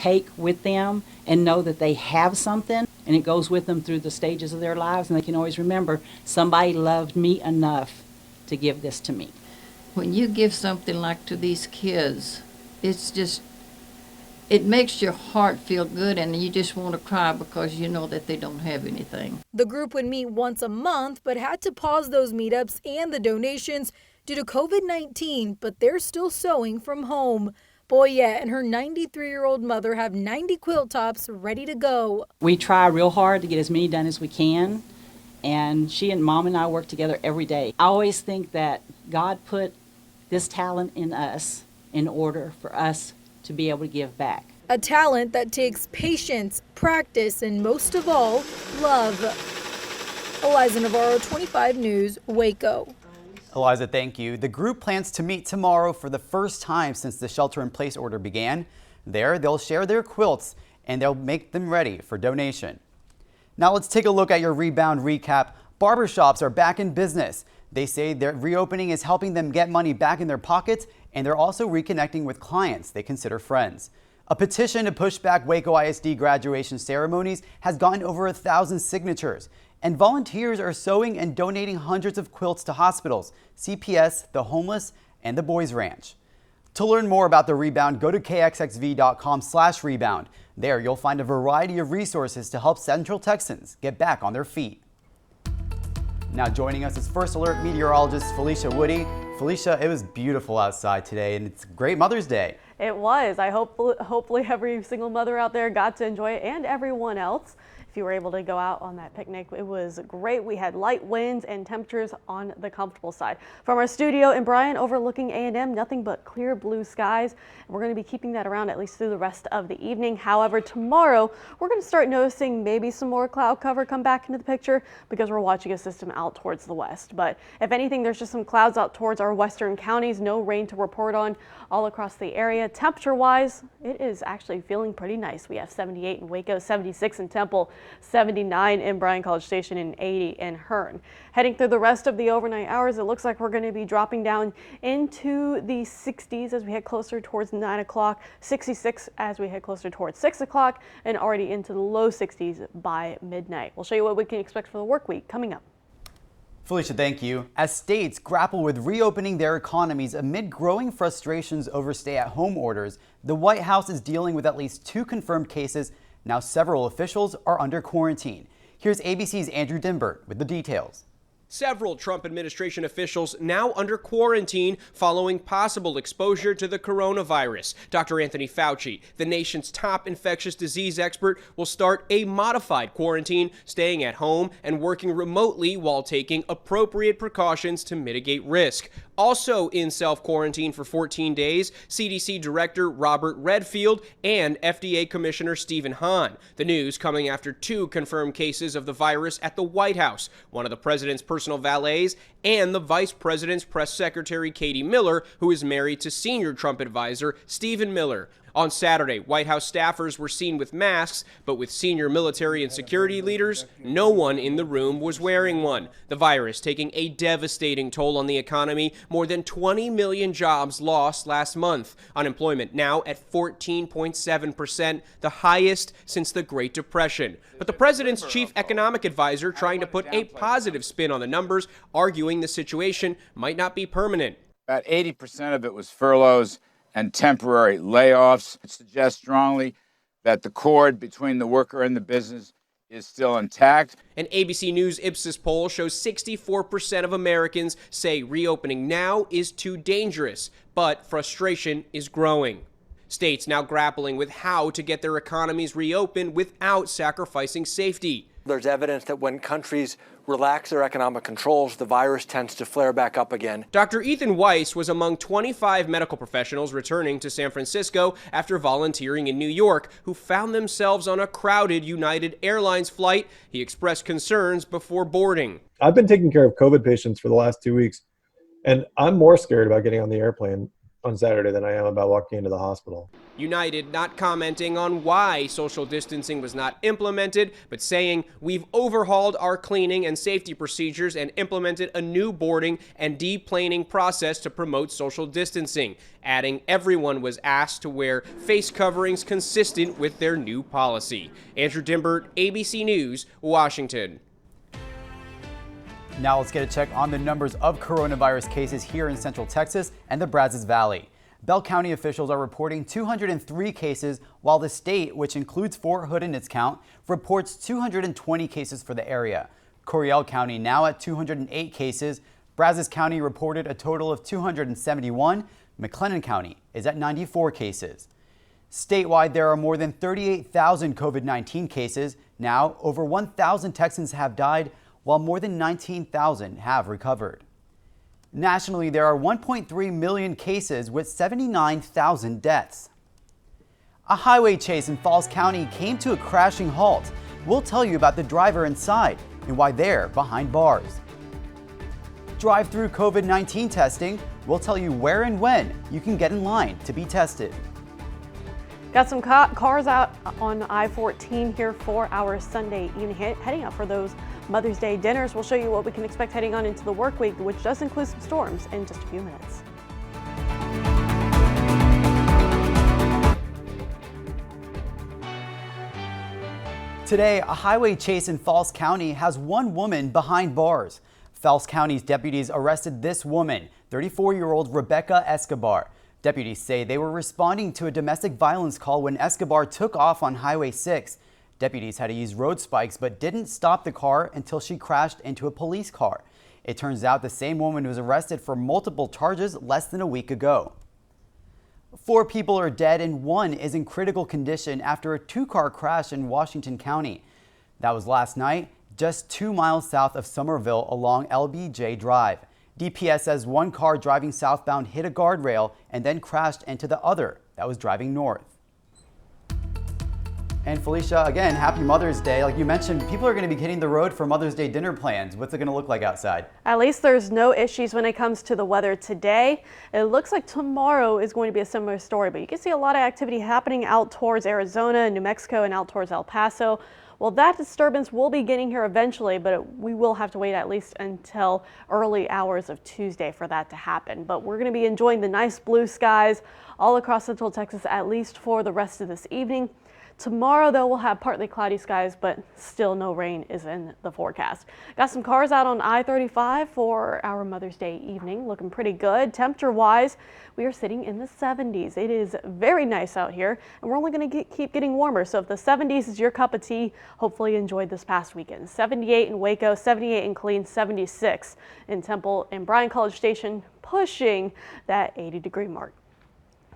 take with them and know that they have something, and it goes with them through the stages of their lives, and they can always remember, somebody loved me enough to give this to me. When you give something like to these kids, it makes your heart feel good, and you just want to cry because you know that they don't have anything. The group would meet once a month, but had to pause those meetups and the donations due to COVID-19, but they're still sewing from home. Boyette and her 93-year-old mother have 90 quilt tops ready to go. We try real hard to get as many done as we can, and she and Mom and I work together every day. I always think that God put this talent in us in order for us to be able to give back. A talent that takes patience, practice, and most of all, love. Eliza Navarro, 25 News, Waco. Eliza, thank you. The group plans to meet tomorrow for the first time since the shelter-in-place order began. There, they'll share their quilts and they'll make them ready for donation. Now let's take a look at your Rebound recap. Barbershops are back in business. They say their reopening is helping them get money back in their pockets, and they're also reconnecting with clients they consider friends. A petition to push back Waco ISD graduation ceremonies has gotten over 1,000 signatures. And volunteers are sewing and donating hundreds of quilts to hospitals, CPS, the homeless, and the Boys Ranch. To learn more about the Rebound, go to kxxv.com/rebound. There you'll find a variety of resources to help Central Texans get back on their feet. Now joining us is First Alert meteorologist Felicia Woody. Felicia, it was beautiful outside today, and it's a great Mother's Day. It was. Hopefully every single mother out there got to enjoy it, and everyone else. If you were able to go out on that picnic, it was great. We had light winds and temperatures on the comfortable side. From our studio in Bryan overlooking A&M, nothing but clear blue skies. And we're going to be keeping that around at least through the rest of the evening. However, tomorrow we're going to start noticing maybe some more cloud cover come back into the picture because we're watching a system out towards the west. But if anything, there's just some clouds out towards our western counties. No rain to report on all across the area. Temperature wise, it is actually feeling pretty nice. We have 78 in Waco, 76 in Temple, 79 in Bryan College Station, and 80 in Hearn. Heading through the rest of the overnight hours, it looks like we're going to be dropping down into the 60s as we head closer towards 9 o'clock, 66 as we head closer towards 6 o'clock, and already into the low 60s by midnight. We'll show you what we can expect for the work week coming up. Felicia, thank you. As states grapple with reopening their economies amid growing frustrations over stay-at-home orders, the White House is dealing with at least 2 confirmed cases. Now several officials are under quarantine. Here's ABC's Andrew Dimbert with the details. Several Trump administration officials now under quarantine following possible exposure to the coronavirus. Dr. Anthony Fauci, the nation's top infectious disease expert, will start a modified quarantine, staying at home and working remotely while taking appropriate precautions to mitigate risk. Also in self-quarantine for 14 days, CDC Director Robert Redfield and FDA Commissioner Stephen Hahn. The news coming after 2 confirmed cases of the virus at the White House, one of the president's personal valets and the vice president's press secretary Katie Miller, who is married to senior Trump advisor Stephen Miller. On Saturday, White House staffers were seen with masks, but with senior military and security leaders, no one in the room was wearing one. The virus taking a devastating toll on the economy, more than 20 million jobs lost last month. Unemployment now at 14.7%, the highest since the Great Depression. But the president's chief economic advisor trying to put a positive spin on the numbers, arguing the situation might not be permanent. About 80% of it was furloughs and temporary layoffs. It suggests strongly that the cord between the worker and the business is still intact. An ABC News Ipsos poll shows 64% of Americans say reopening now is too dangerous, but frustration is growing. States now grappling with how to get their economies reopened without sacrificing safety. There's evidence that when countries relax their economic controls, the virus tends to flare back up again. Dr. Ethan Weiss was among 25 medical professionals returning to San Francisco after volunteering in New York who found themselves on a crowded United Airlines flight. He expressed concerns before boarding. I've been taking care of COVID patients for the last 2 weeks, and I'm more scared about getting on the airplane on Saturday than I am about walking into the hospital. United not commenting on why social distancing was not implemented, but saying we've overhauled our cleaning and safety procedures and implemented a new boarding and deplaning process to promote social distancing, adding everyone was asked to wear face coverings consistent with their new policy. Andrew Dimbert, ABC News, Washington. Now let's get a check on the numbers of coronavirus cases here in Central Texas and the Brazos Valley. Bell County officials are reporting 203 cases, while the state, which includes Fort Hood in its count, reports 220 cases for the area. Coryell County now at 208 cases. Brazos County reported a total of 271. McLennan County is at 94 cases. Statewide, there are more than 38,000 COVID-19 cases. Now, over 1,000 Texans have died, while more than 19,000 have recovered. Nationally, there are 1.3 million cases with 79,000 deaths. A highway chase in Falls County came to a crashing halt. We'll tell you about the driver inside and why they're behind bars. Drive-through COVID-19 testing. We'll tell you where and when you can get in line to be tested. Got some cars out on I-14 here for our Sunday evening, heading out for those Mother's Day dinners. We'll show you what we can expect heading on into the work week, which does include some storms, in just a few minutes. Today, a highway chase in Falls County has one woman behind bars. Falls County's deputies arrested this woman, 34-year-old Rebecca Escobar. Deputies say they were responding to a domestic violence call when Escobar took off on Highway 6. Deputies had to use road spikes but didn't stop the car until she crashed into a police car. It turns out the same woman was arrested for multiple charges less than a week ago. 4 people are dead and 1 is in critical condition after a 2-car crash in Washington County. That was last night, just 2 miles south of Somerville along LBJ Drive. DPS says 1 car driving southbound hit a guardrail and then crashed into the other that was driving north. And Felicia, again, happy Mother's Day. Like you mentioned, people are going to be hitting the road for Mother's Day dinner plans. What's it going to look like outside? At least there's no issues when it comes to the weather today. It looks like tomorrow is going to be a similar story, but you can see a lot of activity happening out towards Arizona, New Mexico, and out towards El Paso. Well, that disturbance will be getting here eventually, but we will have to wait at least until early hours of Tuesday for that to happen. But we're going to be enjoying the nice blue skies all across Central Texas, at least for the rest of this evening. Tomorrow, though, we'll have partly cloudy skies, but still no rain is in the forecast. Got some cars out on I-35 for our Mother's Day evening, looking pretty good. Temperature-wise, we are sitting in the 70s. It is very nice out here, and we're only going to keep getting warmer. So if the 70s is your cup of tea, hopefully you enjoyed this past weekend. 78 in Waco, 78 in Killeen, 76 in Temple, and Bryan College Station pushing that 80-degree mark.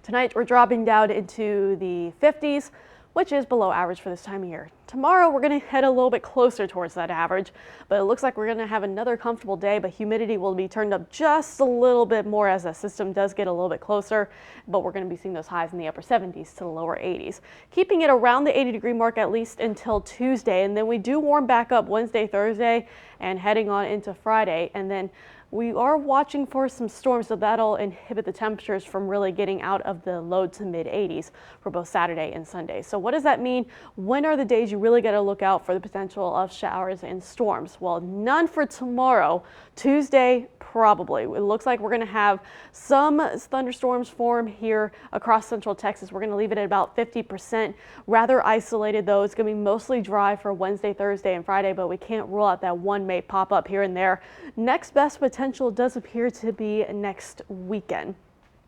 Tonight, we're dropping down into the 50s. Which is below average for this time of year. Tomorrow, we're going to head a little bit closer towards that average, but it looks like we're going to have another comfortable day, but humidity will be turned up just a little bit more as the system does get a little bit closer, but we're going to be seeing those highs in the upper 70s to the lower 80s. Keeping it around the 80-degree mark at least until Tuesday, and then we do warm back up Wednesday, Thursday, and heading on into Friday, and then we are watching for some storms, so that'll inhibit the temperatures from really getting out of the low to mid 80s for both Saturday and Sunday. So what does that mean? When are the days you really got to look out for the potential of showers and storms? Well, none for tomorrow. Tuesday, probably. It looks like we're going to have some thunderstorms form here across Central Texas. We're going to leave it at about 50%. Rather isolated, though. It's going to be mostly dry for Wednesday, Thursday, and Friday, but we can't rule out that one may pop up here and there. Next best potential does appear to be next weekend.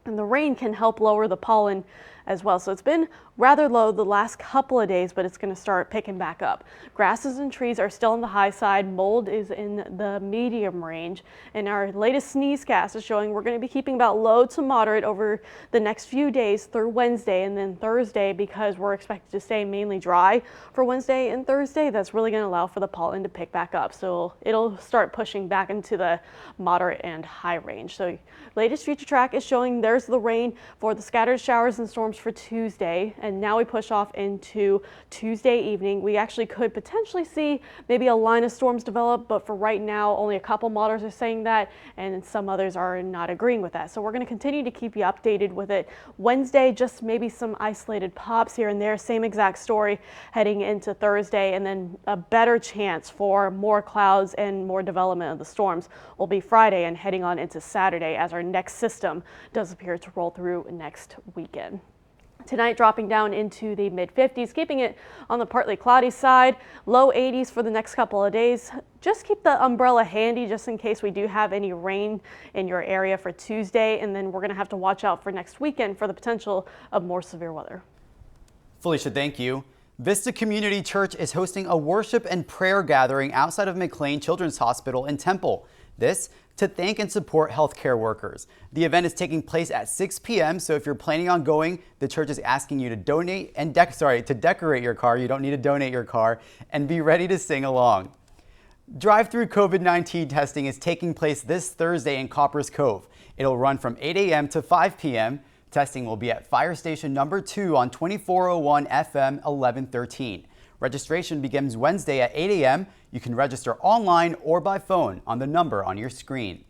And the rain can help lower the pollen as well. So it's been rather low the last couple of days, but it's going to start picking back up. Grasses and trees are still on the high side. Mold is in the medium range. And our latest sneezecast is showing we're going to be keeping about low to moderate over the next few days through Wednesday and then Thursday, because we're expected to stay mainly dry for Wednesday and Thursday. That's really going to allow for the pollen to pick back up. So it'll start pushing back into the moderate and high range. So latest future track is showing there's the rain for the scattered showers and storms storms for Tuesday, and now we push off into Tuesday evening. We actually could potentially see maybe a line of storms develop, but for right now, only a couple models are saying that, and some others are not agreeing with that. So we're going to continue to keep you updated with it. Wednesday, just maybe some isolated pops here and there, same exact story heading into Thursday, and then a better chance for more clouds and more development of the storms will be Friday and heading on into Saturday as our next system does appear to roll through next weekend. Tonight dropping down into the mid-50s, keeping it on the partly cloudy side, low 80s for the next couple of days. Just keep the umbrella handy just in case we do have any rain in your area for Tuesday, and then we're going to have to watch out for next weekend for the potential of more severe weather. Felicia, thank you. Vista Community Church is hosting a worship and prayer gathering outside of McLean Children's Hospital in Temple. This to thank and support healthcare workers. The event is taking place at 6 p.m. So if you're planning on going, the church is asking you to donate and to decorate your car. You don't need to donate your car, and be ready to sing along. Drive-through COVID-19 testing is taking place this Thursday in Coppers Cove. It'll run from 8 a.m. to 5 p.m. Testing will be at Fire Station number 2 on 2401 FM 1113. Registration begins Wednesday at 8 a.m. You can register online or by phone on the number on your screen.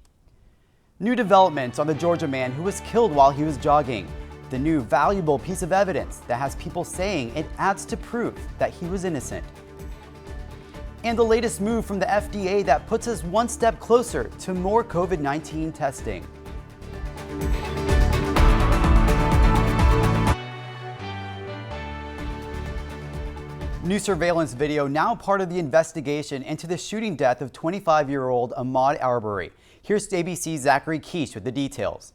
New developments on the Georgia man who was killed while he was jogging. The new valuable piece of evidence that has people saying it adds to proof that he was innocent. And the latest move from the FDA that puts us one step closer to more COVID-19 testing. New surveillance video now part of the investigation into the shooting death of 25-year-old Ahmaud Arbery. Here's ABC's Zachary Keish with the details.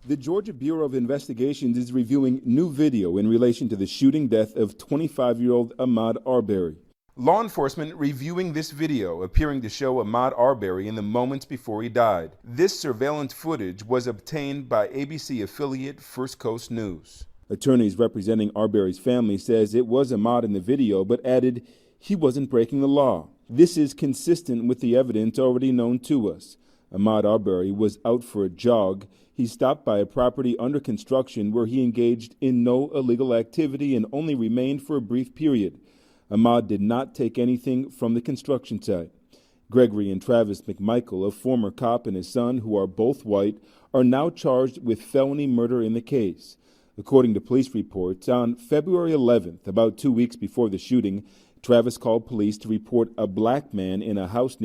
The Georgia Bureau of Investigations is reviewing new video in relation to the shooting death of 25-year-old Ahmaud Arbery. Law enforcement reviewing this video appearing to show Ahmaud Arbery in the moments before he died. This surveillance footage was obtained by ABC affiliate First Coast News. Attorneys representing Arbery's family says it was Ahmaud in the video, but added he wasn't breaking the law. This is consistent with the evidence already known to us. Ahmaud Arbery was out for a jog. He stopped by a property under construction where he engaged in no illegal activity and only remained for a brief period. Ahmaud did not take anything from the construction site. Gregory and Travis McMichael, a former cop, and his son, who are both white, are now charged with felony murder in the case. According to police reports, on February 11th, about 2 weeks before the shooting, Travis called police to report a black man in a house near